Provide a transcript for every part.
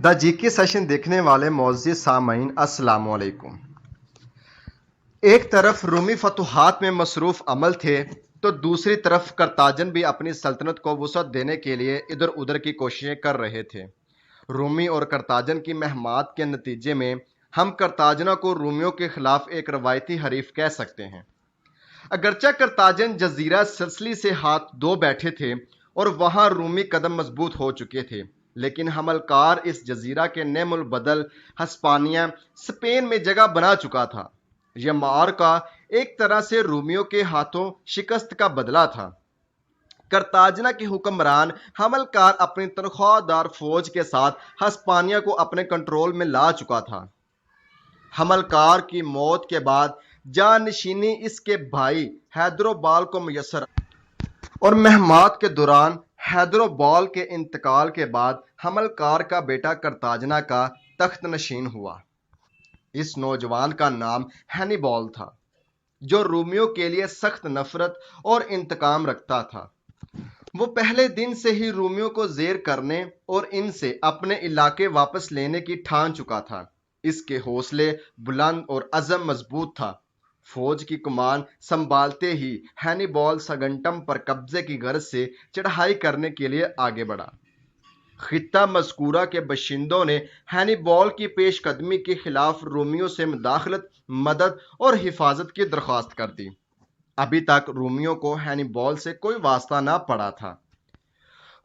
دا جی کے سیشن دیکھنے والے معزز سامعین السلام علیکم۔ ایک طرف رومی فتوحات میں مصروف عمل تھے تو دوسری طرف کرتاجن بھی اپنی سلطنت کو وسعت دینے کے لیے ادھر ادھر کی کوششیں کر رہے تھے۔ رومی اور کرتاجن کی مہمات کے نتیجے میں ہم کرتاجنہ کو رومیوں کے خلاف ایک روایتی حریف کہہ سکتے ہیں۔ اگرچہ کرتاجن جزیرہ سسلی سے ہاتھ دھو بیٹھے تھے اور وہاں رومی قدم مضبوط ہو چکے تھے، لیکن حمل کار اس جزیرہ کے نعم البدل ہسپانیہ اسپین میں جگہ بنا چکا تھا۔ یہ معرکہ ایک طرح سے رومیوں کے ہاتھوں شکست کا بدلہ تھا۔ کرتاجنہ کے حکمران حمل کار اپنی تنخواہ دار فوج کے ساتھ ہسپانیہ کو اپنے کنٹرول میں لا چکا تھا۔ حمل کار کی موت کے بعد جانشینی اس کے بھائی حیدروبال کو میسر اور مہمات کے دوران حیدروبال کے انتقال کے بعد حمل کار کا بیٹا کرتاجنہ کا تخت نشین ہوا۔ اس نوجوان کا نام ہینیبال تھا، جو رومیوں کے لیے سخت نفرت اور انتقام رکھتا تھا۔ وہ پہلے دن سے ہی رومیوں کو زیر کرنے اور ان سے اپنے علاقے واپس لینے کی ٹھان چکا تھا۔ اس کے حوصلے بلند اور عزم مضبوط تھا۔ فوج کی کمان سنبھالتے ہی ہینیبال سگنٹم پر قبضے کی غرض سے چڑھائی کرنے کے لیے آگے بڑھا۔ خطہ مذکورہ کے باشندوں نے ہینیبال کی پیش قدمی کے خلاف رومیوں سے مداخلت، مدد اور حفاظت کی درخواست کر دی۔ ابھی تک رومیوں کو ہینیبال سے کوئی واسطہ نہ پڑا تھا۔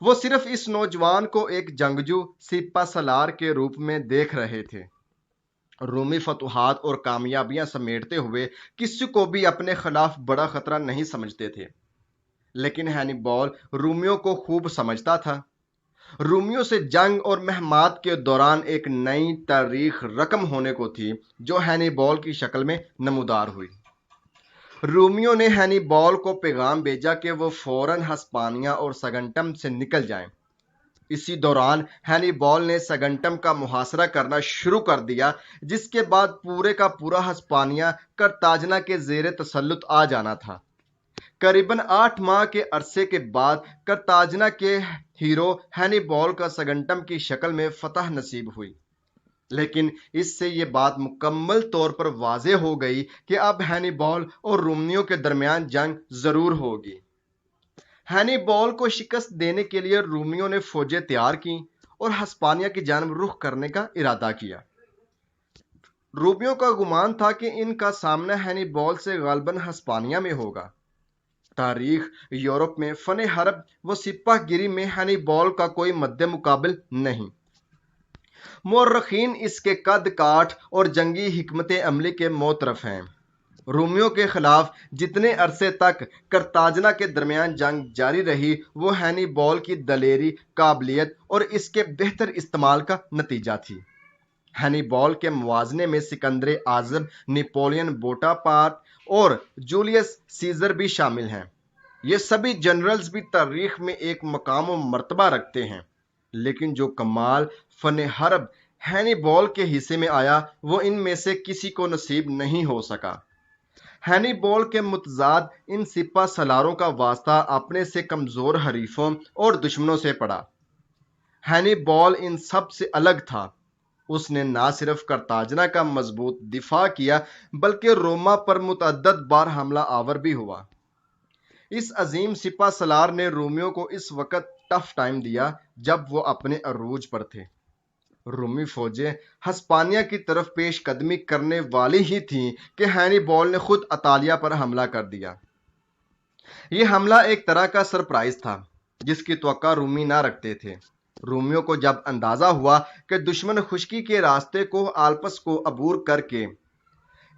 وہ صرف اس نوجوان کو ایک جنگجو سپہ سالار کے روپ میں دیکھ رہے تھے۔ رومی فتوحات اور کامیابیاں سمیٹتے ہوئے کسی کو بھی اپنے خلاف بڑا خطرہ نہیں سمجھتے تھے، لیکن ہینیبال رومیوں کو خوب سمجھتا تھا۔ رومیوں سے جنگ اور مہمات کے دوران ایک نئی تاریخ رقم ہونے کو تھی جو ہینیبال کی شکل میں نمودار ہوئی۔ رومیوں نے ہینیبال کو پیغام بھیجا کہ وہ فوراً ہسپانیہ اور سگنٹم سے نکل جائیں۔ اسی دوران ہینیبال نے سگنٹم کا محاصرہ کرنا شروع کر دیا، جس کے بعد پورے کا پورا ہسپانیہ کرتاجنہ کے زیر تسلط آ جانا تھا۔ قریباً 8 ماہ کے عرصے کے بعد کرتاجنہ کے ہیرو ہینیبال کا سگنٹم کی شکل میں فتح نصیب ہوئی، لیکن اس سے یہ بات مکمل طور پر واضح ہو گئی کہ اب ہینیبال اور رومیوں کے درمیان جنگ ضرور ہوگی۔ ہینیبال کو شکست دینے کے لیے رومیوں نے فوجیں تیار کیں اور ہسپانیہ کی جانب رخ کرنے کا ارادہ کیا۔ رومیوں کا گمان تھا کہ ان کا سامنا ہینیبال سے غالباً ہسپانیہ میں ہوگا۔ تاریخ یورپ میں فن حرب و سپہ گیری میں ہینیبال کا کوئی مد مقابل نہیں۔ مورخین اس کے قد کاٹ اور جنگی حکمت عملی کے معترف ہیں۔ رومیوں کے خلاف جتنے عرصے تک کرتاجنہ کے درمیان جنگ جاری رہی، وہ ہینیبال کی دلیری، قابلیت اور اس کے بہتر استعمال کا نتیجہ تھی۔ ہینیبال کے موازنے میں سکندر اعظم، نپولین بوناپارٹ اور جولیس سیزر بھی شامل ہیں۔ یہ سبھی جنرلز بھی تاریخ میں ایک مقام و مرتبہ رکھتے ہیں، لیکن جو کمال فن حرب ہینیبال کے حصے میں آیا وہ ان میں سے کسی کو نصیب نہیں ہو سکا۔ ہینیبال کے متضاد ان سپہ سالاروں کا واسطہ اپنے سے کمزور حریفوں اور دشمنوں سے پڑا۔ ہینیبال ان سب سے الگ تھا۔ اس نے نہ صرف کرتاجنہ کا مضبوط دفاع کیا بلکہ روما پر متعدد بار حملہ آور بھی ہوا۔ اس عظیم سپہ سالار نے رومیوں کو اس وقت ٹف ٹائم دیا جب وہ اپنے عروج پر تھے۔ رومی فوجیں ہسپانیہ کی طرف پیش قدمی کرنے والی ہی تھیں کہ ہینیبال نے خود اطالیہ پر حملہ کر دیا۔ یہ حملہ ایک طرح کا سرپرائز تھا جس کی توقع رومی نہ رکھتے تھے۔ رومیوں کو جب اندازہ ہوا کہ دشمن خشکی کے راستے کو آلپس کو عبور کر کے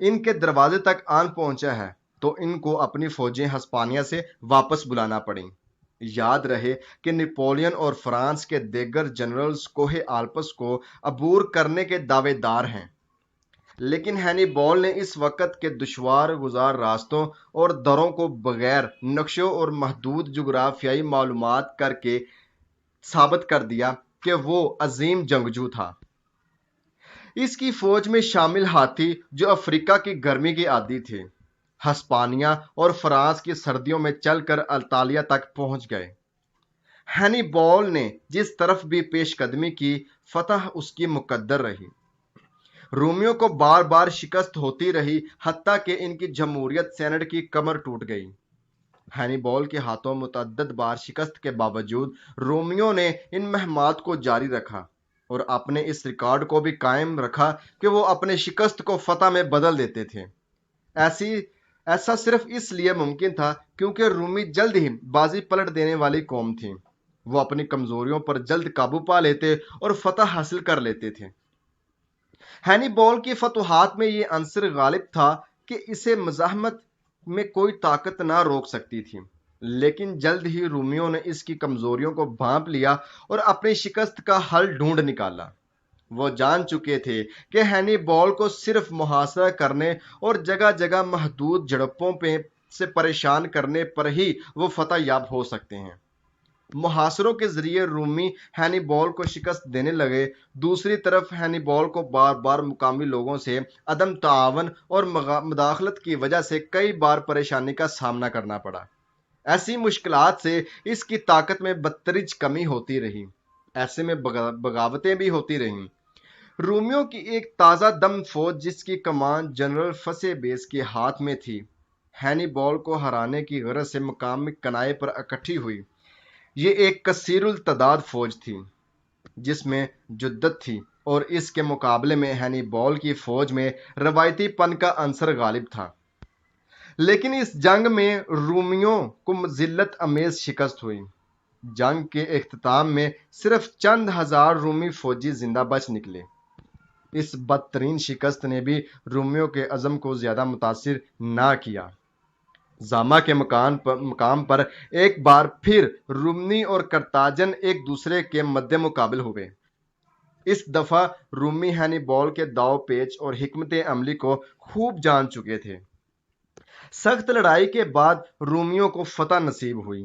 ان کے دروازے تک آن پہنچا ہے تو ان کو اپنی فوجیں ہسپانیہ سے واپس بلانا پڑیں۔ یاد رہے کہ نپولین اور فرانس کے دیگر جنرلز کوہ آلپس کو عبور کرنے کے دعوے دار ہیں، لیکن ہینیبال نے اس وقت کے دشوار گزار راستوں اور دروں کو بغیر نقشوں اور محدود جغرافیائی معلومات کر کے ثابت کر دیا کہ وہ عظیم جنگجو تھا۔ اس کی فوج میں شامل ہاتھی جو افریقہ کی گرمی کے عادی تھے، ہسپانیہ اور فرانس کی سردیوں میں چل کر اطالیہ تک پہنچ گئے۔ ہینیبال نے جس طرف بھی پیش قدمی کی فتح اس کی مقدر رہی۔ رومیوں کو بار بار شکست ہوتی رہی، حتیٰ کہ ان کی جمہوریت سینٹ کی کمر ٹوٹ گئی۔ ہینیبال کے ہاتھوں متعدد بار شکست کے باوجود رومیوں نے ان مہمات کو جاری رکھا اور اپنے اس ریکارڈ کو بھی قائم رکھا کہ وہ اپنے شکست کو فتح میں بدل دیتے تھے۔ ایسا صرف اس لیے ممکن تھا کیونکہ رومی جلد ہی بازی پلٹ دینے والی قوم تھی۔ وہ اپنی کمزوریوں پر جلد قابو پا لیتے اور فتح حاصل کر لیتے تھے۔ ہینیبال کی فتوحات میں یہ عنصر غالب تھا کہ اسے مزاحمت میں کوئی طاقت نہ روک سکتی تھی، لیکن جلد ہی رومیوں نے اس کی کمزوریوں کو بھانپ لیا اور اپنی شکست کا حل ڈھونڈ نکالا۔ وہ جان چکے تھے کہ ہینیبال کو صرف محاصرہ کرنے اور جگہ جگہ محدود جھڑپوں سے پریشان کرنے پر ہی وہ فتح یاب ہو سکتے ہیں۔ محاصروں کے ذریعے رومی ہینیبال کو شکست دینے لگے۔ دوسری طرف ہینیبال کو بار بار مقامی لوگوں سے عدم تعاون اور مداخلت کی وجہ سے کئی بار پریشانی کا سامنا کرنا پڑا۔ ایسی مشکلات سے اس کی طاقت میں بتدریج کمی ہوتی رہی، ایسے میں بغاوتیں بھی ہوتی رہیں۔ رومیوں کی ایک تازہ دم فوج جس کی کمان جنرل فسیبیس کے ہاتھ میں تھی، ہینیبال کو ہرانے کی غرض سے مقامی کنائے پر اکٹھی ہوئی۔ یہ ایک کثیر التعداد فوج تھی جس میں جدت تھی، اور اس کے مقابلے میں ہینیبال کی فوج میں روایتی پن کا عنصر غالب تھا۔ لیکن اس جنگ میں رومیوں کو ذلت امیز شکست ہوئی۔ جنگ کے اختتام میں صرف چند ہزار رومی فوجی زندہ بچ نکلے۔ اس بدترین شکست نے بھی رومیوں کے عزم کو زیادہ متاثر نہ کیا۔ زاما کے مقام پر ایک بار پھر رومی اور کرتاجن ایک دوسرے کے مد مقابل ہوئے۔ اس دفعہ رومی ہینیبال کے داؤ پیچ اور حکمت عملی کو خوب جان چکے تھے۔ سخت لڑائی کے بعد رومیوں کو فتح نصیب ہوئی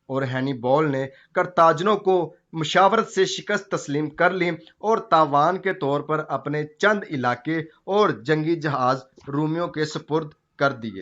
اور ہینیبال نے کرتاجنوں کو مشاورت سے شکست تسلیم کر لی اور تاوان کے طور پر اپنے چند علاقے اور جنگی جہاز رومیوں کے سپرد کر دیے۔